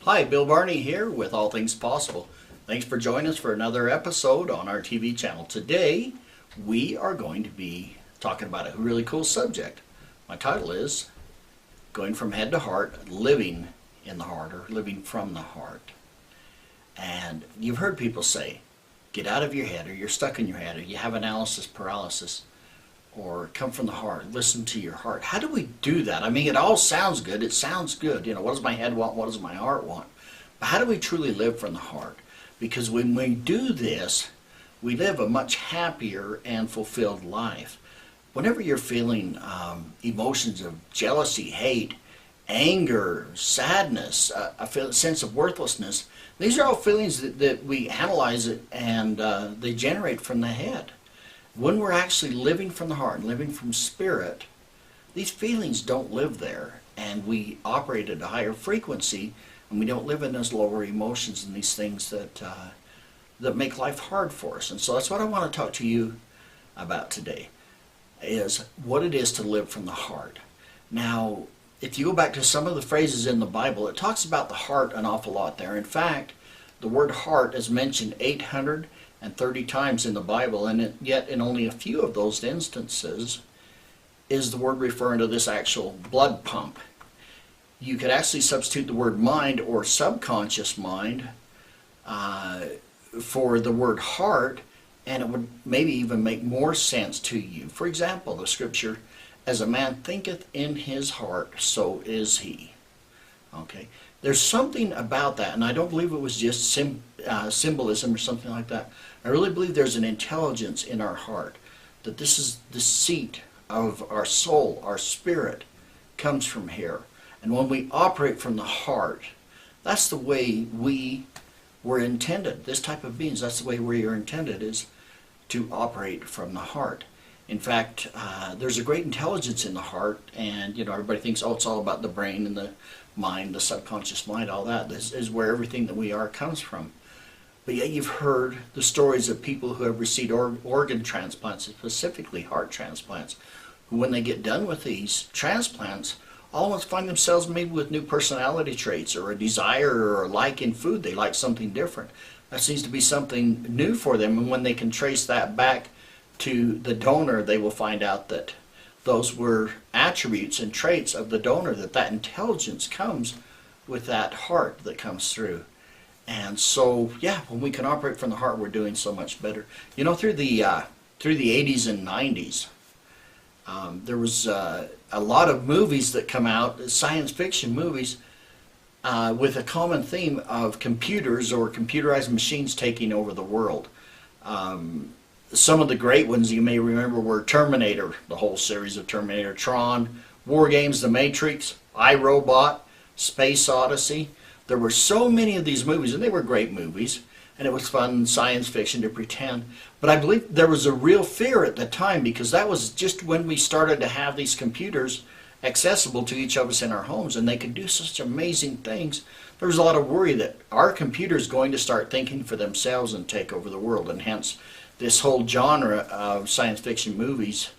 Hi, Bill Barney here with All Things Possible. Thanks for joining us for another episode on our TV channel. Today, we are going to be talking about a really cool subject. My title is Going from Head to Heart, Living in the Heart, or Living from the Heart. And you've heard people say, get out of your head, or you're stuck in your head, or you have analysis paralysis, or come from the heart, listen to your heart. How do we do that? I mean, it all sounds good. It sounds good. You know, what does my head want? What does my heart want? But how do we truly live from the heart? Because when we do this, we live a much happier and fulfilled life. Whenever you're feeling emotions of jealousy, hate, anger, sadness, a sense of worthlessness, these are all feelings that we analyze it and they generate from the head. When we're actually living from the heart and living from spirit, these feelings don't live there, and we operate at a higher frequency, and we don't live in those lower emotions and these things that make life hard for us. And so that's what I want to talk to you about today, is what it is to live from the heart. Now, if you go back to some of the phrases in the Bible, it talks about the heart an awful lot there. In fact, the word heart is mentioned 830 times in the Bible, and yet in only a few of those instances is the word referring to this actual blood pump. You could actually substitute the word mind or subconscious mind for the word heart, and it would maybe even make more sense to you. For example, the scripture, as a man thinketh in his heart, so is he. Okay, there's something about that, and I don't believe it was just symbolism or something like that. I really believe there's an intelligence in our heart, that this is the seat of our soul, our spirit comes from here. And when we operate from the heart, that's the way we were intended. This type of beings, that's the way we are intended, is to operate from the heart. In fact, there's a great intelligence in the heart, and everybody thinks, oh, it's all about the brain and the mind, the subconscious mind, all that. This is where everything that we are comes from. But yet you've heard the stories of people who have received organ transplants, specifically heart transplants, who when they get done with these transplants, all at once find themselves maybe with new personality traits or a desire or a like in food. They like something different. That seems to be something new for them, and when they can trace that back to the donor, they will find out that those were attributes and traits of the donor, that intelligence comes with that heart that comes through. And so, yeah, when we can operate from the heart, we're doing so much better. Through the 80s and 90s, there was a lot of movies that come out, science fiction movies, with a common theme of computers or computerized machines taking over the world. Some of the great ones you may remember were Terminator, the whole series of Terminator, Tron, War Games, The Matrix, iRobot, Space Odyssey. There were so many of these movies, and they were great movies, and it was fun science fiction to pretend. But I believe there was a real fear at the time, because that was just when we started to have these computers accessible to each of us in our homes, and they could do such amazing things. There was a lot of worry that our computer's going to start thinking for themselves and take over the world, and hence this whole genre of science fiction movies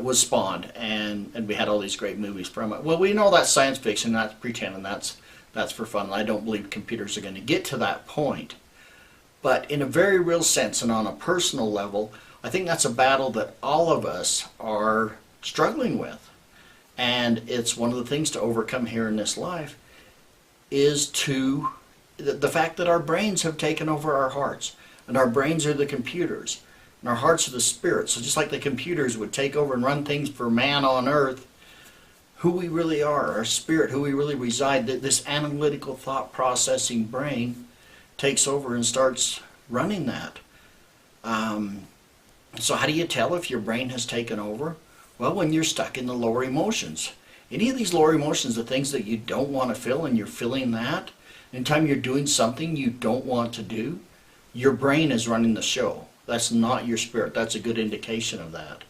was spawned, and we had all these great movies from it. Well, we know that's science fiction, that's pretending, that's for fun. I don't believe computers are going to get to that point. But in a very real sense and on a personal level, I think that's a battle that all of us are struggling with. And it's one of the things to overcome here in this life is the fact that our brains have taken over our hearts. And our brains are the computers. And our hearts are the spirits. So just like the computers would take over and run things for man on earth, who we really are, our spirit, who we really reside, this analytical thought processing brain takes over and starts running that. So how do you tell if your brain has taken over? Well, when you're stuck in the lower emotions. Any of these lower emotions, the things that you don't want to feel, and you're feeling that, anytime you're doing something you don't want to do, your brain is running the show. That's not your spirit. That's a good indication of that.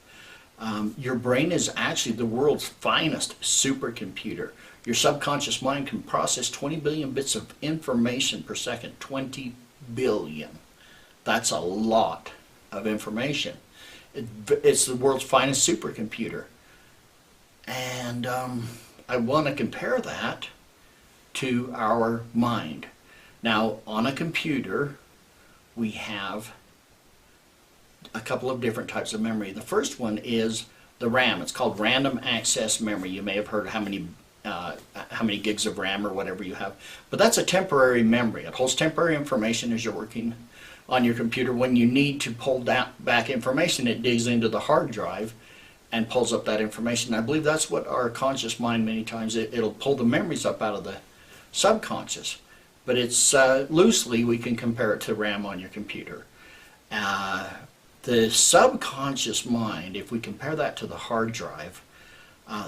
Your brain is actually the world's finest supercomputer. Your subconscious mind can process 20 billion bits of information per second. 20 billion. That's a lot of information. It's the world's finest supercomputer. And I want to compare that to our mind. Now, on a computer, we have a couple of different types of memory. The first one is the RAM. It's called random access memory. You may have heard how many gigs of RAM or whatever you have, but that's a temporary memory. It holds temporary information as you're working on your computer. When you need to pull back information, it digs into the hard drive and pulls up that information. I believe that's what our conscious mind, many times, it'll pull the memories up out of the subconscious. But it's loosely, we can compare it to RAM on your computer. The subconscious mind, if we compare that to the hard drive,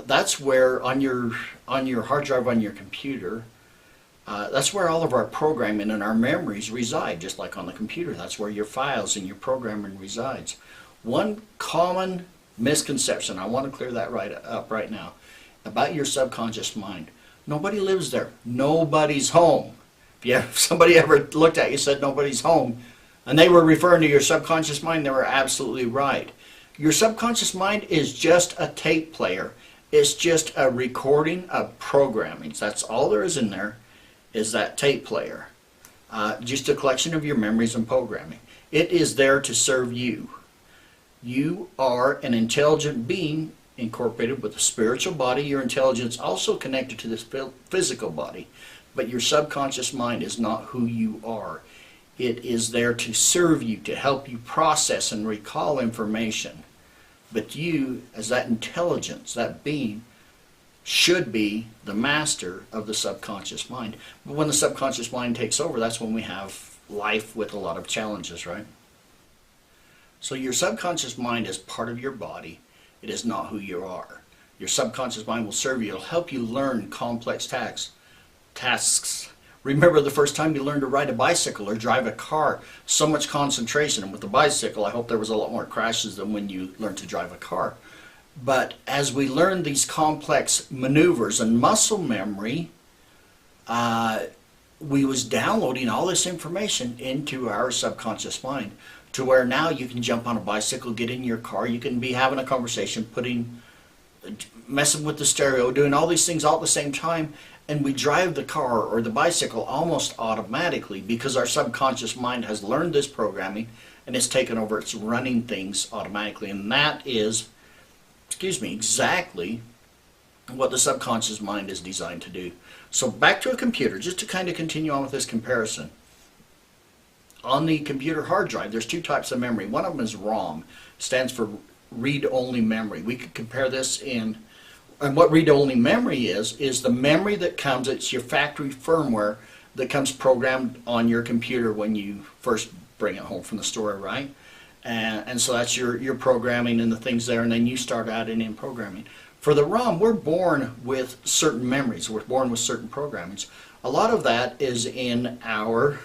that's where on your hard drive on your computer, that's where all of our programming and our memories reside, just like on the computer. That's where your files and your programming resides. One common misconception, I want to clear that up right now, about your subconscious mind. Nobody lives there. Nobody's home. If somebody ever looked at you and said nobody's home, and they were referring to your subconscious mind, they were absolutely right. Your subconscious mind is just a tape player. It's just a recording of programming. That's all there is in there, is that tape player. Just a collection of your memories and programming. It is there to serve you. You are an intelligent being incorporated with a spiritual body. Your intelligence also connected to this physical body. But your subconscious mind is not who you are. It is there to serve you, to help you process and recall information. But you, as that intelligence, that being, should be the master of the subconscious mind. But when the subconscious mind takes over, that's when we have life with a lot of challenges, right? So your subconscious mind is part of your body. It is not who you are. Your subconscious mind will serve you. It'll help you learn complex tasks. Remember the first time you learned to ride a bicycle or drive a car, so much concentration. And with the bicycle, I hope there was a lot more crashes than when you learned to drive a car. But as we learn these complex maneuvers and muscle memory, we was downloading all this information into our subconscious mind, to where now you can jump on a bicycle, get in your car, you can be having a conversation, messing with the stereo, doing all these things all at the same time, and we drive the car or the bicycle almost automatically because our subconscious mind has learned this programming and it's taken over, it's running things automatically. And that is, exactly what the subconscious mind is designed to do. So back to a computer, just to kind of continue on with this comparison. On the computer hard drive, there's two types of memory. One of them is ROM, stands for read-only memory. We could compare this and what read-only memory is the memory that comes, it's your factory firmware that comes programmed on your computer when you first bring it home from the store, right? And so that's your programming and the things there, and then you start adding in programming. For the ROM, we're born with certain memories. We're born with certain programmings. A lot of that is in our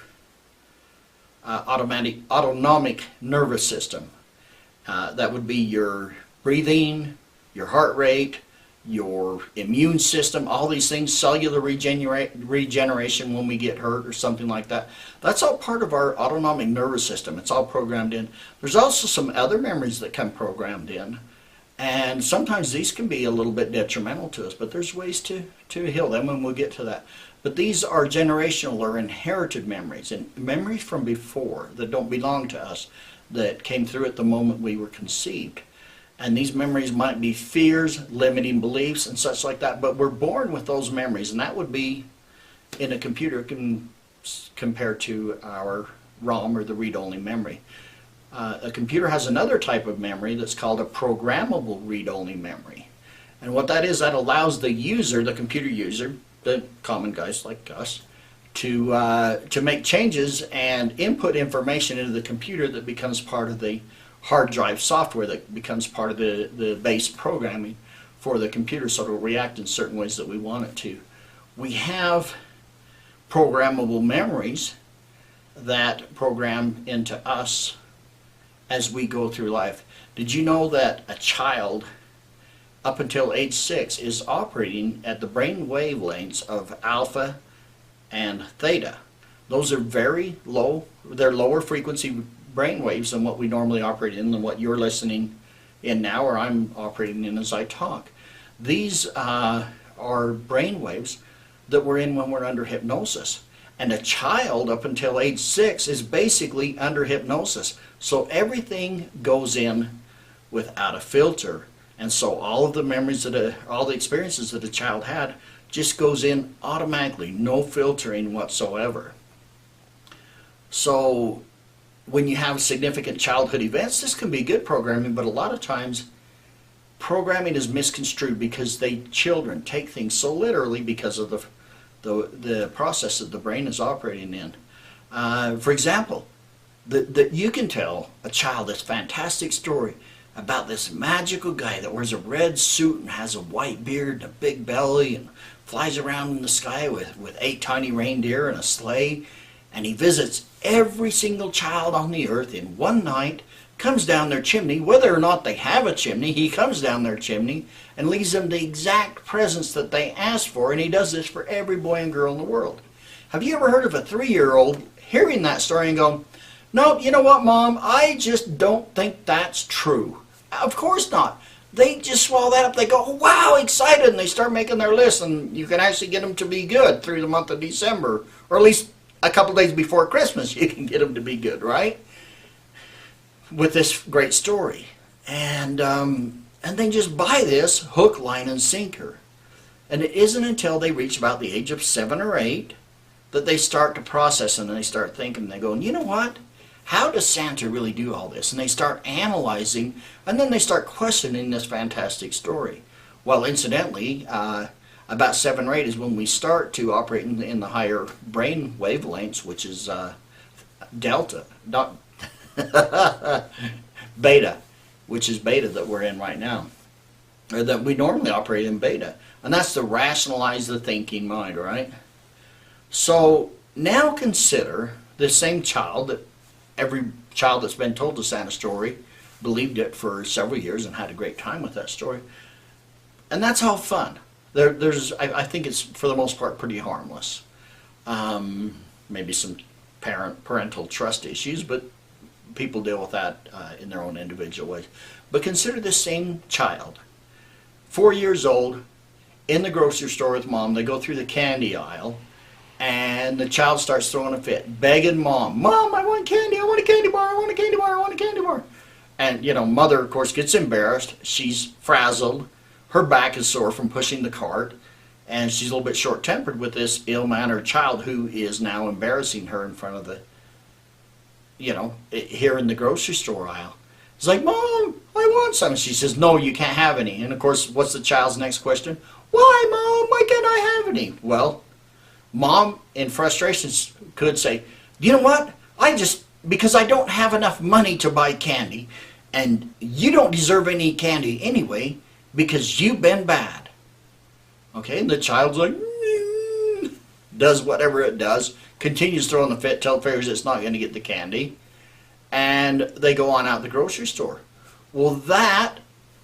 autonomic nervous system. That would be your breathing, your heart rate, your immune system, all these things, cellular regeneration when we get hurt or something like that. That's all part of our autonomic nervous system. It's all programmed in. There's also some other memories that come programmed in, and sometimes these can be a little bit detrimental to us, but there's ways to heal them, and we'll get to that. But these are generational or inherited memories, and memories from before that don't belong to us, that came through at the moment we were conceived. And these memories might be fears, limiting beliefs, and such like that, but we're born with those memories, and that would be in a computer compared to our ROM, or the read-only memory. A computer has another type of memory that's called a programmable read-only memory. And what that is, that allows the user, the computer user, the common guys like us, to make changes and input information into the computer that becomes part of the hard drive software, that becomes part of the base programming for the computer, so it'll react in certain ways that we want it to. We have programmable memories that program into us as we go through life. Did you know that a child up until age 6 is operating at the brain wavelengths of alpha and theta? Those are very low, they're lower frequency brain waves than what we normally operate in, than what you're listening in now, or I'm operating in as I talk. These are brain waves that we're in when we're under hypnosis. And a child up until age 6 is basically under hypnosis. So everything goes in without a filter. And so all of the memories all the experiences that a child had just goes in automatically, no filtering whatsoever. So when you have significant childhood events, this can be good programming, but a lot of times programming is misconstrued because children take things so literally because of the process that the brain is operating in. For example, that you can tell a child this fantastic story about this magical guy that wears a red suit and has a white beard and a big belly and flies around in the sky with 8 tiny reindeer and a sleigh, and he visits every single child on the earth in one night, comes down their chimney, whether or not they have a chimney, he comes down their chimney and leaves them the exact presents that they asked for, and he does this for every boy and girl in the world. Have you ever heard of a 3-year-old hearing that story and going, no, you know what, Mom, I just don't think that's true? Of course not. They just swallow that up. They go, wow, excited, and they start making their list, and you can actually get them to be good through the month of December, or at least a couple days before Christmas you can get them to be good, right? With this great story. And they just buy this hook, line, and sinker. And it isn't until they reach about the age of 7 or 8 that they start to process and they start thinking. They go, you know what? How does Santa really do all this? And they start analyzing, and then they start questioning this fantastic story. Well, incidentally, about 7 or 8 is when we start to operate in the higher brain wavelengths, which is delta, not beta, which is beta that we're in right now, or that we normally operate in beta. And that's to rationalize the thinking mind, right? So now consider the same child that every child that's been told the Santa story believed it for several years and had a great time with that story. And that's all fun. I think it's, for the most part, pretty harmless. Maybe some parental trust issues, but people deal with that in their own individual ways. But consider this same child, 4 years old, in the grocery store with Mom. They go through the candy aisle, and the child starts throwing a fit, begging Mom, Mom, I want candy, I want a candy bar, I want a candy bar, I want a candy bar. And, Mother, of course, gets embarrassed. She's frazzled. Her back is sore from pushing the cart, and she's a little bit short-tempered with this ill-mannered child who is now embarrassing her in front of the, here in the grocery store aisle. It's like, Mom, I want some. And she says, no, you can't have any. And, of course, what's the child's next question? Why, Mom? Why can't I have any? Well, Mom, in frustration, could say, you know what? Because I don't have enough money to buy candy, and you don't deserve any candy anyway, because you've been bad. Okay, and the child's like, does whatever it does, continues throwing the fit till it figures it's not going to get the candy, and they go on out the grocery store. Well, that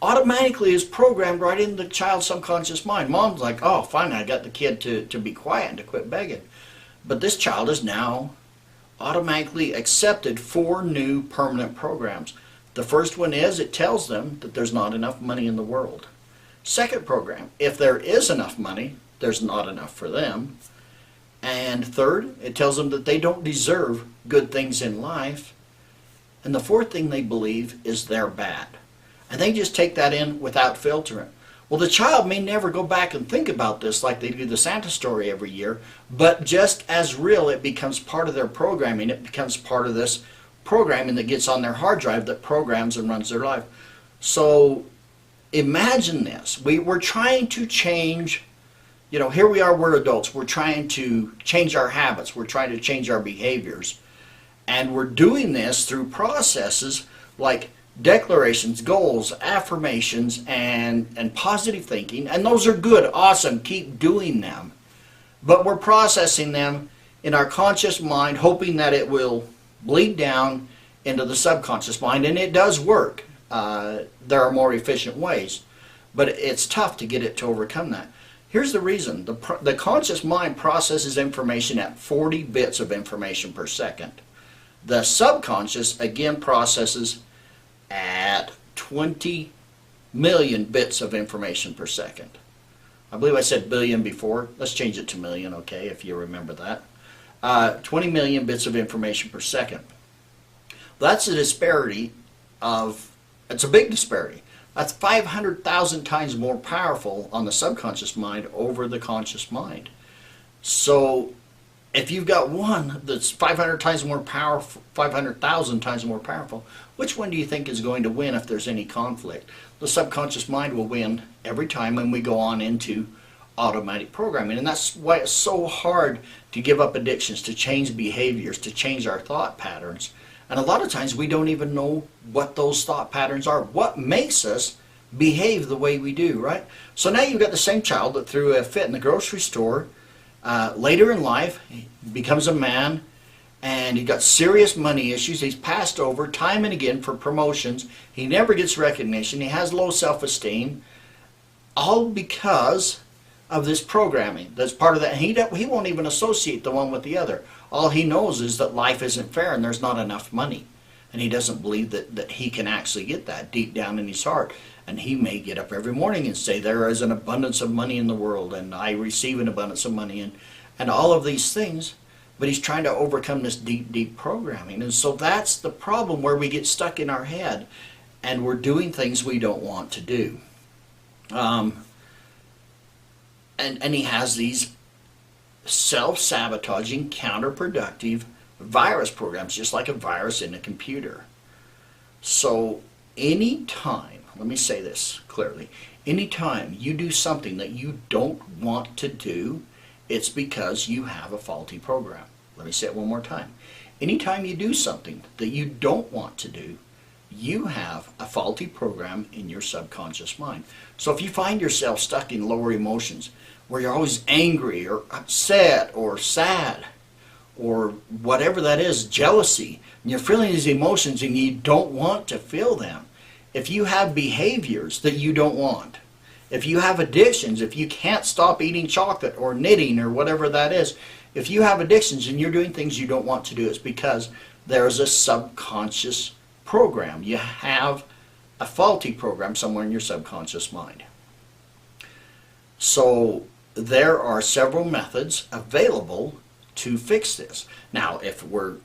automatically is programmed right into the child's subconscious mind. Mom's like, oh, finally, I got the kid to be quiet and to quit begging. But this child is now automatically accepted 4 new permanent programs. The first one is, it tells them that there's not enough money in the world. Second program, if there is enough money, there's not enough for them. And third, it tells them that they don't deserve good things in life. And the fourth thing they believe is they're bad. And they just take that in without filtering. Well, the child may never go back and think about this like they do the Santa story every year, but just as real, it becomes part of their programming. It becomes part of this programming that gets on their hard drive that programs and runs their life. So imagine this. We're trying to change, here we are, we're adults. We're trying to change our habits. We're trying to change our behaviors. And we're doing this through processes like declarations, goals, affirmations, and positive thinking. And those are good, awesome, keep doing them. But we're processing them in our conscious mind, hoping that it will bleed down into the subconscious mind, and it does work. There are more efficient ways, but it's tough to get it to overcome that. Here's the reason. The conscious mind processes information at 40 bits of information per second. The subconscious, again, processes at 20 million bits of information per second. I believe I said billion before. Let's change it to million, okay, if you remember that. 20 million bits of information per second. That's a disparity of, it's a big disparity. That's 500,000 times more powerful on the subconscious mind over the conscious mind. So if you've got one that's 500 times more powerful, 500,000 times more powerful, which one do you think is going to win if there's any conflict? The subconscious mind will win every time when we go on into automatic programming. And that's why it's so hard to give up addictions, to change behaviors, to change our thought patterns. And a lot of times we don't even know what those thought patterns are, what makes us behave the way we do, right? So now you've got the same child that threw a fit in the grocery store. Later in life, he becomes a man, and he got serious money issues. He's passed over time and again for promotions. He never gets recognition. He has low self-esteem, all because of this programming that's part of that. He won't even associate the one with the other. All he knows is that life isn't fair and there's not enough money. And he doesn't believe that he can actually get that deep down in his heart. And he may get up every morning and say, there is an abundance of money in the world, and I receive an abundance of money, and all of these things. But he's trying to overcome this deep, deep programming. And so that's the problem, where we get stuck in our head and we're doing things we don't want to do. And he has these self-sabotaging, counterproductive virus programs, just like a virus in a computer. So anytime, let me say this clearly, anytime you do something that you don't want to do, it's because you have a faulty program. Let me say it one more time. Anytime you do something that you don't want to do, you have a faulty program in your subconscious mind. So if you find yourself stuck in lower emotions, where you're always angry or upset or sad or whatever that is, jealousy, and you're feeling these emotions and you don't want to feel them, if you have behaviors that you don't want, if you have addictions, if you can't stop eating chocolate or knitting or whatever that is, if you have addictions and you're doing things you don't want to do, it's because there's a subconscious program. You have a faulty program somewhere in your subconscious mind. So there are several methods available to fix this. Now, if we're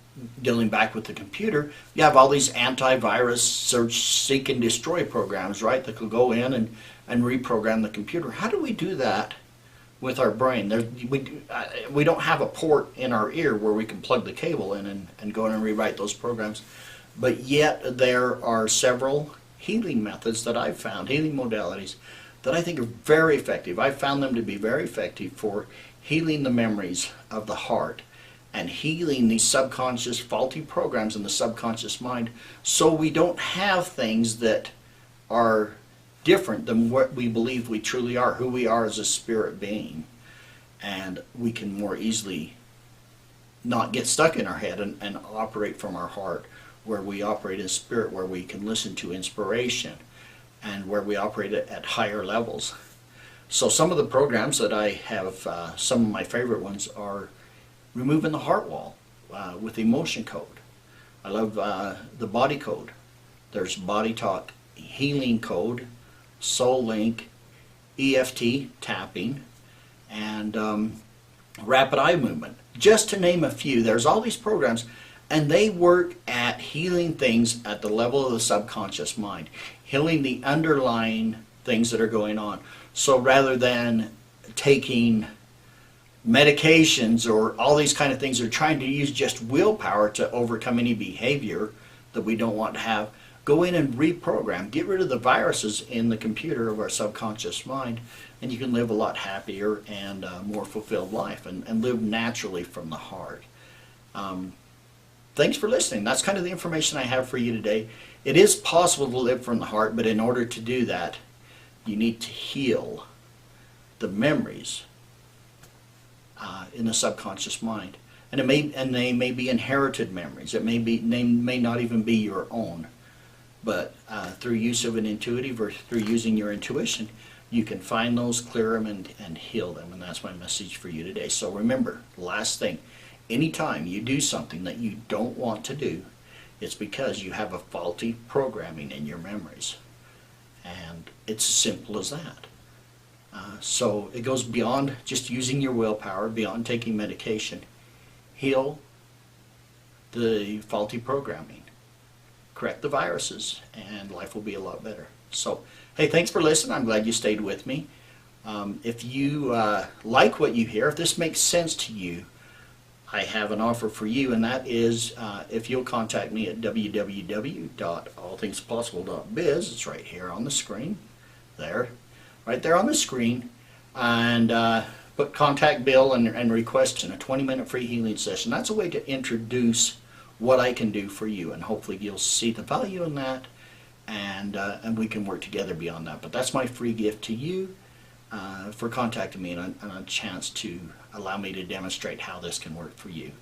dealing back with the computer, you have all these antivirus search, seek, and destroy programs, right, that could go in and reprogram the computer. How do we do that with our brain? We don't have a port in our ear where we can plug the cable in and go in and rewrite those programs. But yet there are several healing methods that I've found, healing modalities, that I think are very effective. I've found them to be very effective for healing the memories of the heart and healing these subconscious faulty programs in the subconscious mind, so we don't have things that are different than what we believe we truly are, who we are as a spirit being. And we can more easily not get stuck in our head and operate from our heart, where we operate in spirit, where we can listen to inspiration, and where we operate at higher levels. So some of the programs that I have, some of my favorite ones are removing the heart wall with emotion code. I love the body code. There's body talk, healing code, soul link, EFT tapping, and rapid eye movement. Just to name a few, there's all these programs, and they work at healing things at the level of the subconscious mind, healing the underlying things that are going on. So rather than taking medications or all these kind of things, or trying to use just willpower to overcome any behavior that we don't want to have, go in and reprogram, get rid of the viruses in the computer of our subconscious mind, and you can live a lot happier and more fulfilled life, and live naturally from the heart. Thanks for listening. That's kind of the information I have for you today. It is possible to live from the heart, but in order to do that, you need to heal the memories in the subconscious mind. And they may be inherited memories. They may not even be your own. But through use of an intuitive, or through using your intuition, you can find those, clear them, and heal them. And that's my message for you today. So remember, last thing, anytime you do something that you don't want to do, it's because you have a faulty programming in your memories. And it's as simple as that. So it goes beyond just using your willpower, beyond taking medication. Heal the faulty programming, correct the viruses, and life will be a lot better. So, hey, thanks for listening. I'm glad you stayed with me. If you like what you hear, if this makes sense to you, I have an offer for you, and that is if you'll contact me at www.allthingspossible.biz. It's right here on the screen, right there on the screen, and put contact Bill and request in a 20-minute free healing session. That's a way to introduce what I can do for you, and hopefully you'll see the value in that, and we can work together beyond that. But that's my free gift to you for contacting me, and a chance to allow me to demonstrate how this can work for you.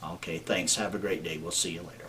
Okay, thanks. Have a great day. We'll see you later.